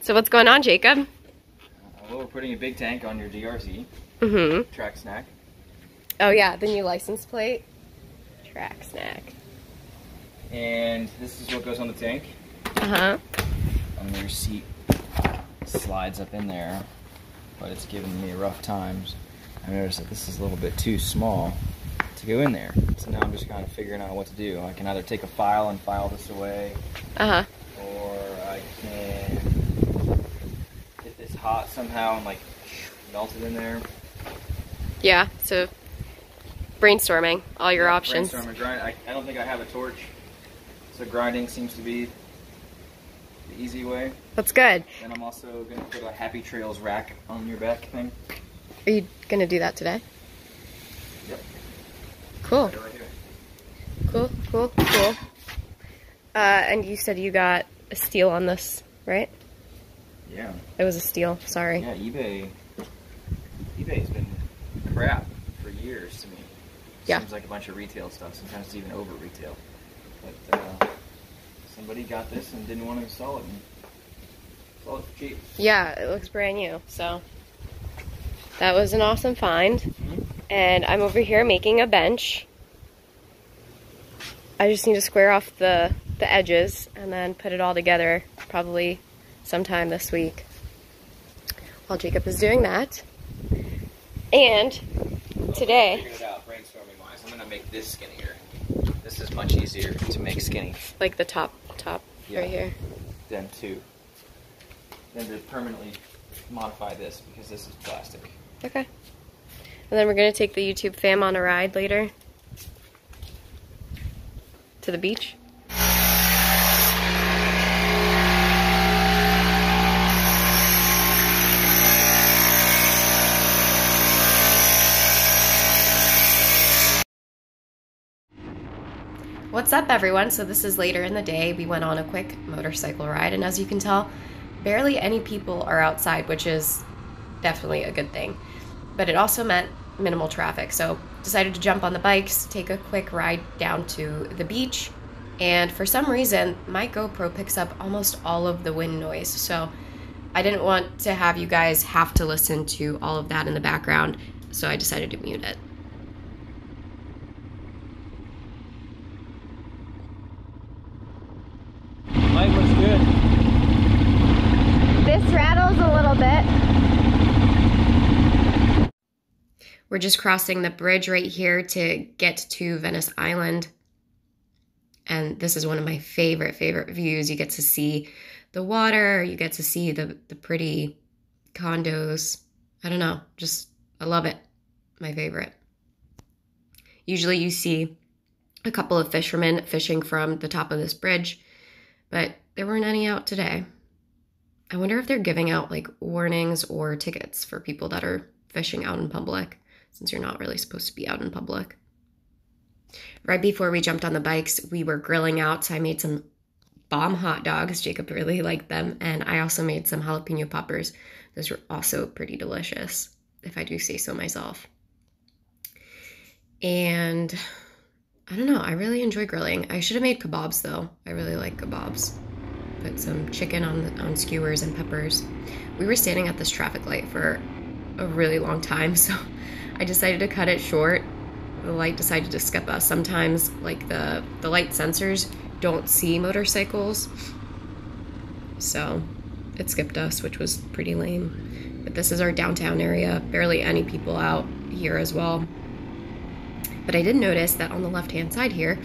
So what's going on, Jacob? Well, we're putting a big tank on your DRZ. Mm-hmm. Track snack. Oh yeah, the new license plate. Track snack. And this is what goes on the tank. Uh-huh. And your seat slides up in there, but it's giving me rough times. I noticed that this is a little bit too small to go in there. So now I'm just kind of figuring out what to do. I can either take a file and file this away. Uh-huh. Or I can get this hot somehow and like melt it in there. Yeah, so brainstorming all your options. Brainstorming, grind. I don't think I have a torch, so grinding seems to be the easy way. That's good. And I'm also going to put a Happy Trails rack on your back thing. Are you going to do that today? Yep. Cool. Right here. Cool, cool, cool. And you said you got a steal on this, right? Yeah. It was a steal, sorry. Yeah, eBay's been crap for years to me. Yeah. Seems like a bunch of retail stuff, sometimes it's even over retail. But somebody got this and didn't want to install it and sold it for cheap. Yeah, it looks brand new, so that was an awesome find. Mm-hmm. And I'm over here making a bench. I just need to square off the edges and then put it all together probably sometime this week while Jacob is doing that. And today, I figured it out brainstorming wise. I'm gonna make this skinnier. This is much easier to make skinny. like the top Yeah. right here. Than to permanently modify this because this is plastic. Okay. And then we're gonna take the YouTube fam on a ride later to the beach. What's up, everyone? So this is later in the day. We went on a quick motorcycle ride, and as you can tell, barely any people are outside, which is definitely a good thing. But it also meant minimal traffic, so decided to jump on the bikes, take a quick ride down to the beach, and for some reason, my GoPro picks up almost all of the wind noise, so I didn't want to have you guys have to listen to all of that in the background, so I decided to mute it. Mic looks good. This rattles a little bit. We're just crossing the bridge right here to get to Venice Island. And this is one of my favorite views. You get to see the water, you get to see the pretty condos. I don't know, just, I love it. My favorite. Usually you see a couple of fishermen fishing from the top of this bridge, but there weren't any out today. I wonder if they're giving out like warnings or tickets for people that are fishing out in public, since you're not really supposed to be out in public. Right before we jumped on the bikes, we were grilling out, so I made some bomb hot dogs. Jacob really liked them, and I also made some jalapeno poppers. Those were also pretty delicious, if I do say so myself. And I don't know, I really enjoy grilling. I should have made kebabs though. I really like kebabs. Put some chicken on skewers and peppers. We were standing at this traffic light for a really long time, so I decided to cut it short. The light decided to skip us. Sometimes like the light sensors don't see motorcycles, so it skipped us, which was pretty lame. But this is our downtown area. Barely any people out here as well. But I did notice that on the left-hand side here,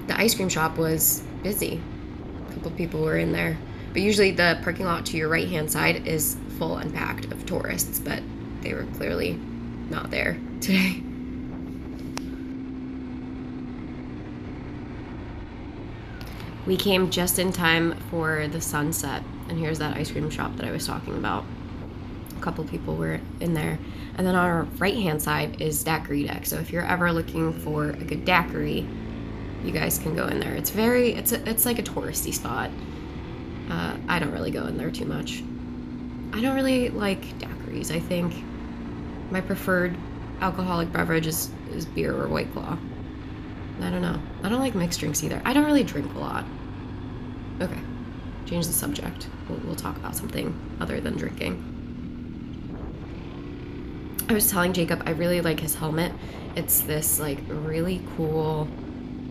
the ice cream shop was busy. A couple people were in there. But usually the parking lot to your right-hand side is full and packed of tourists, but they were clearly not there today. We came just in time for the sunset, and here's that ice cream shop that I was talking about. A couple people were in there. And then on our right-hand side is Daiquiri Deck. So if you're ever looking for a good daiquiri, you guys can go in there. It's like a touristy spot. I don't really go in there too much. I don't really like daiquiris. I think my preferred alcoholic beverage is beer or White Claw. I don't know. I don't like mixed drinks either. I don't really drink a lot. Okay. change the subject. We'll talk about something other than drinking. I was telling Jacob I really like his helmet. It's this like really cool,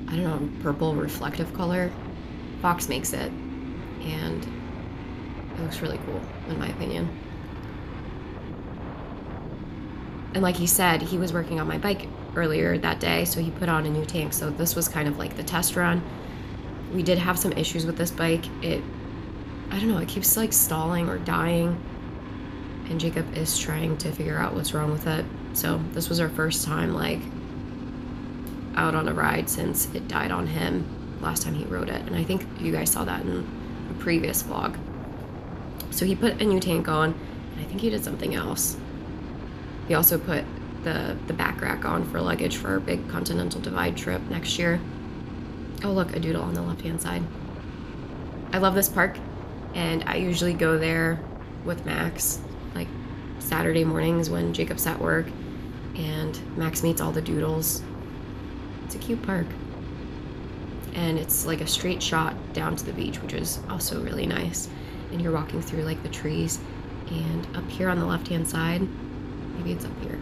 I don't know, purple reflective color. Fox makes it, and it looks really cool in my opinion. And like he said, he was working on my bike earlier that day, so he put on a new tank. So this was kind of like the test run. We did have some issues with this bike. I don't know, it keeps like stalling or dying, and Jacob is trying to figure out what's wrong with it. So this was our first time like out on a ride since it died on him last time he rode it, and I think you guys saw that in a previous vlog. So he put a new tank on, and I think he did something else. He also put the back rack on for luggage for our big Continental Divide trip next year. Oh look, a doodle on the left-hand side. I love this park, and I usually go there with Max, like Saturday mornings when Jacob's at work, and Max meets all the doodles. It's a cute park. And it's like a straight shot down to the beach, which is also really nice. And you're walking through like the trees, and up here on the left-hand side, maybe it's up here,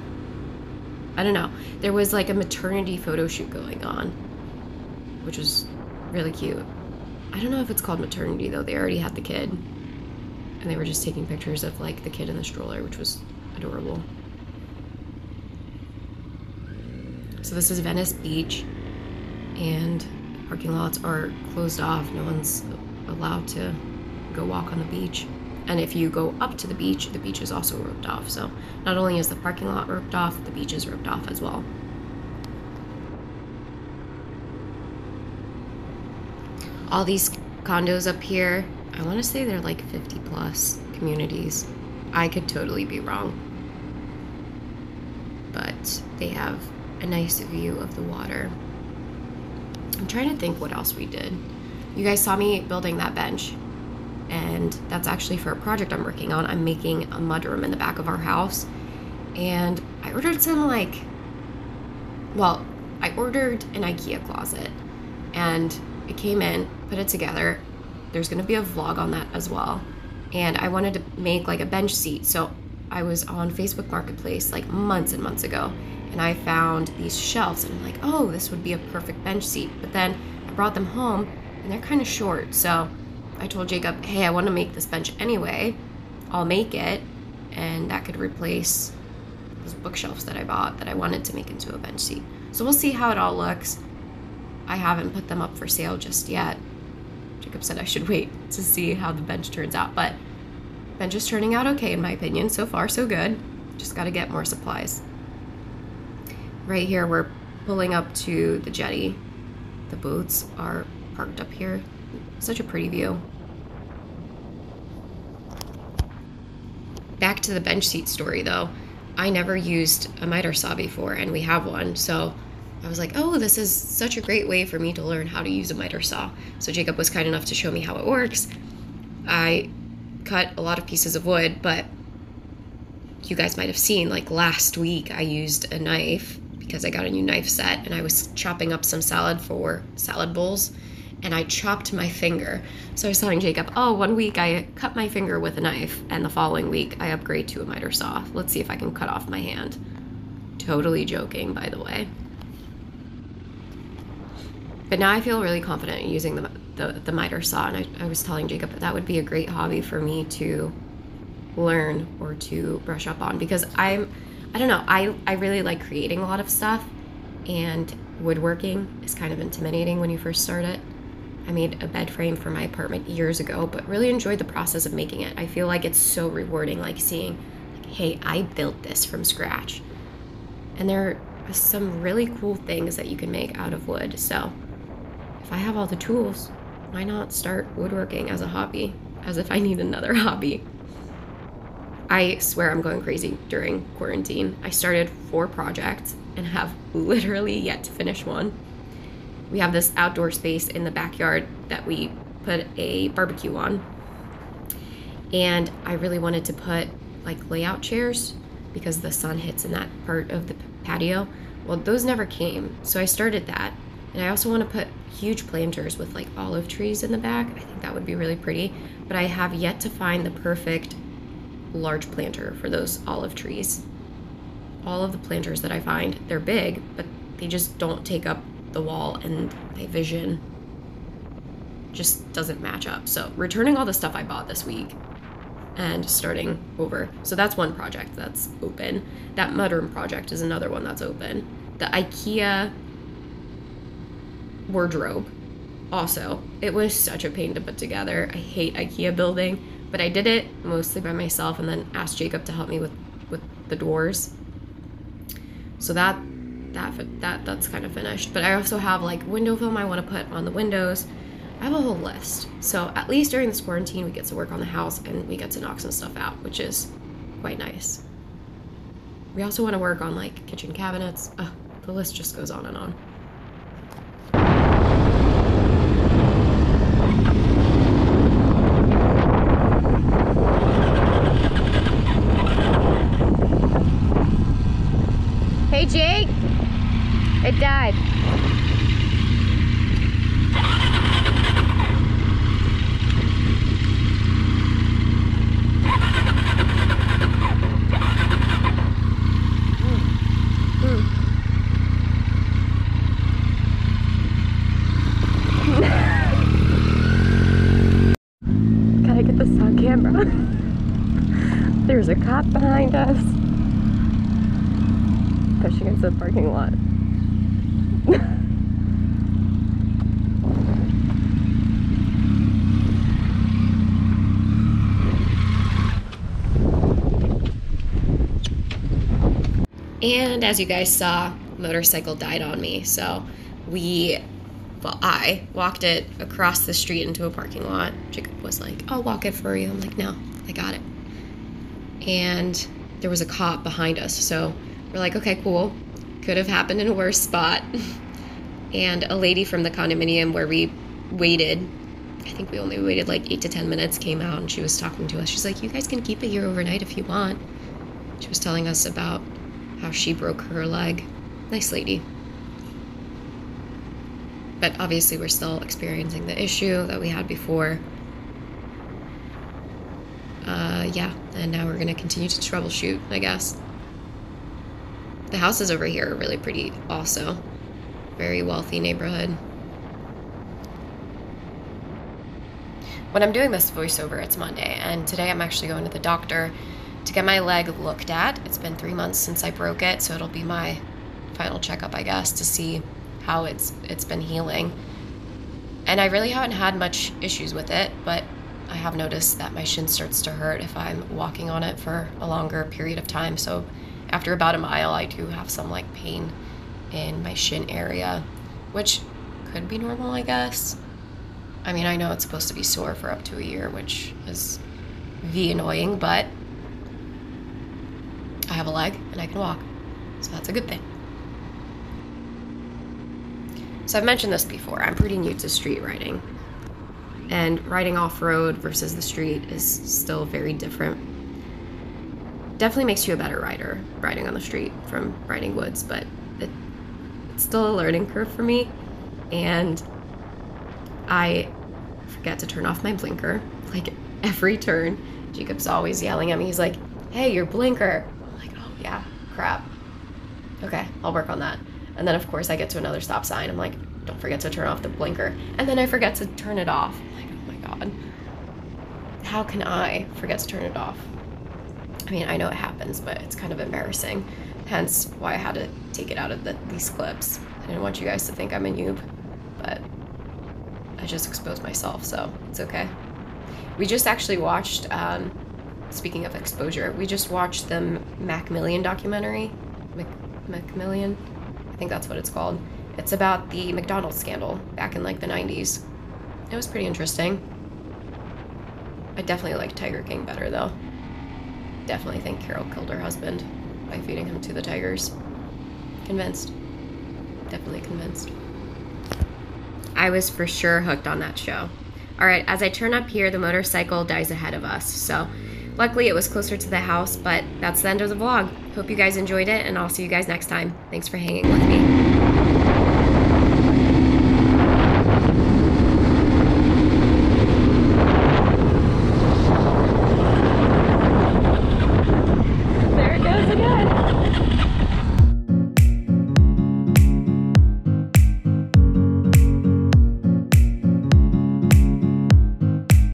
I don't know, there was like a maternity photo shoot going on, which was really cute. I don't know if it's called maternity though. They already had the kid, and they were just taking pictures of like the kid in the stroller, which was adorable. So this is Venice Beach, and parking lots are closed off. No one's allowed to go walk on the beach. And if you go up to the beach is also roped off. So not only is the parking lot roped off, the beach is roped off as well. All these condos up here, I want to say they're like 50 plus communities. I could totally be wrong. But they have a nice view of the water. I'm trying to think what else we did. You guys saw me building that bench, and that's actually for a project I'm working on. I'm making a mudroom in the back of our house, and I ordered some I ordered an IKEA closet, and it came in, put it together. There's gonna be a vlog on that as well. And I wanted to make like a bench seat, so I was on Facebook Marketplace like months and months ago, and I found these shelves, and I'm like, oh, this would be a perfect bench seat. But then I brought them home, and they're kind of short, so I told Jacob, hey, I want to make this bench anyway. I'll make it, and that could replace those bookshelves that I bought that I wanted to make into a bench seat. So we'll see how it all looks. I haven't put them up for sale just yet. Jacob said I should wait to see how the bench turns out, but bench is turning out okay in my opinion. So far, so good. Just got to get more supplies. Right here, we're pulling up to the jetty. The boats are parked up here. Such a pretty view. Back to the bench seat story though. I never used a miter saw before, and we have one, so I was like, oh, this is such a great way for me to learn how to use a miter saw. So Jacob was kind enough to show me how it works. I cut a lot of pieces of wood, but you guys might have seen, like last week I used a knife because I got a new knife set, and I was chopping up some salad for salad bowls, and I chopped my finger. So I was telling Jacob, oh, 1 week I cut my finger with a knife, and the following week I upgrade to a miter saw. Let's see if I can cut off my hand. Totally joking, by the way. But now I feel really confident in using the miter saw, and I was telling Jacob that would be a great hobby for me to learn or to brush up on, because I don't know, I really like creating a lot of stuff, and woodworking is kind of intimidating when you first start it. I made a bed frame for my apartment years ago, but really enjoyed the process of making it. I feel like it's so rewarding, like seeing, like, hey, I built this from scratch. And there are some really cool things that you can make out of wood. So if I have all the tools, why not start woodworking as a hobby, as if I need another hobby? I swear I'm going crazy during quarantine. I started 4 projects and have literally yet to finish one. We have this outdoor space in the backyard that we put a barbecue on. And I really wanted to put like layout chairs because the sun hits in that part of the patio. Well, those never came. So I started that, And I also want to put huge planters with like olive trees in the back. I think that would be really pretty, but I have yet to find the perfect large planter for those olive trees. All of the planters that I find, they're big, but they just don't take up the wall, and my vision just doesn't match up. So returning all the stuff I bought this week and starting over. So that's one project that's open. That mudroom project is another one that's open. The IKEA wardrobe also, it was such a pain to put together. I hate IKEA building, but I did it mostly by myself and then asked Jacob to help me with the doors. So that's kind of finished. But I also have like window film I want to put on the windows. I have a whole list. So at least during this quarantine, we get to work on the house and we get to knock some stuff out, which is quite nice. We also want to work on like kitchen cabinets. The list just goes on and on. Hey Jake, it died. Gotta get this on camera. There's a cop behind us. Pushing into the parking lot. And as you guys saw, motorcycle died on me. So I walked it across the street into a parking lot. Jacob was like, I'll walk it for you. I'm like, no, I got it. And there was a cop behind us. So we're like, okay, cool. Could have happened in a worse spot. And a lady from the condominium where we waited, I think we only waited like 8 to 10 minutes, came out and she was talking to us. She's like, you guys can keep it here overnight if you want. She was telling us about how she broke her leg. Nice lady. But obviously we're still experiencing the issue that we had before. Yeah, and now we're gonna continue to troubleshoot, I guess. The houses over here are really pretty also. Very wealthy neighborhood. When I'm doing this voiceover, it's Monday, and today I'm actually going to the doctor to get my leg looked at. It's been 3 months since I broke it, so it'll be my final checkup, I guess, to see how it's been healing. And I really haven't had much issues with it, but I have noticed that my shin starts to hurt if I'm walking on it for a longer period of time. So after about a mile, I do have some like pain in my shin area, which could be normal, I guess. I mean, I know it's supposed to be sore for up to a year, which is annoying, but I have a leg and I can walk, so that's a good thing. So I've mentioned this before, I'm pretty new to street riding, and riding off-road versus the street is still very different. Definitely makes you a better rider, riding on the street from riding woods, but it's still a learning curve for me, and I forget to turn off my blinker, like every turn. Jacob's always yelling at me, he's like, hey, your blinker. I'm like, oh yeah, crap. Okay, I'll work on that. And then of course I get to another stop sign, I'm like, don't forget to turn off the blinker. And then I forget to turn it off. I'm like, oh my God. How can I forget to turn it off? I mean, I know it happens, but it's kind of embarrassing. Hence why I had to take it out of these clips. I didn't want you guys to think I'm a noob, but I just exposed myself, so it's okay. We just actually watched, speaking of exposure, we just watched the Macmillan documentary. Macmillan? I think that's what it's called. It's about the McDonald's scandal back in like the 90s. It was pretty interesting. I definitely like Tiger King better though. Definitely think Carol killed her husband by feeding him to the tigers. Convinced. Definitely convinced. I was for sure hooked on that show. All right, as I turn up here, the motorcycle dies ahead of us. So luckily it was closer to the house, but that's the end of the vlog. Hope you guys enjoyed it, and I'll see you guys next time. Thanks for hanging with me.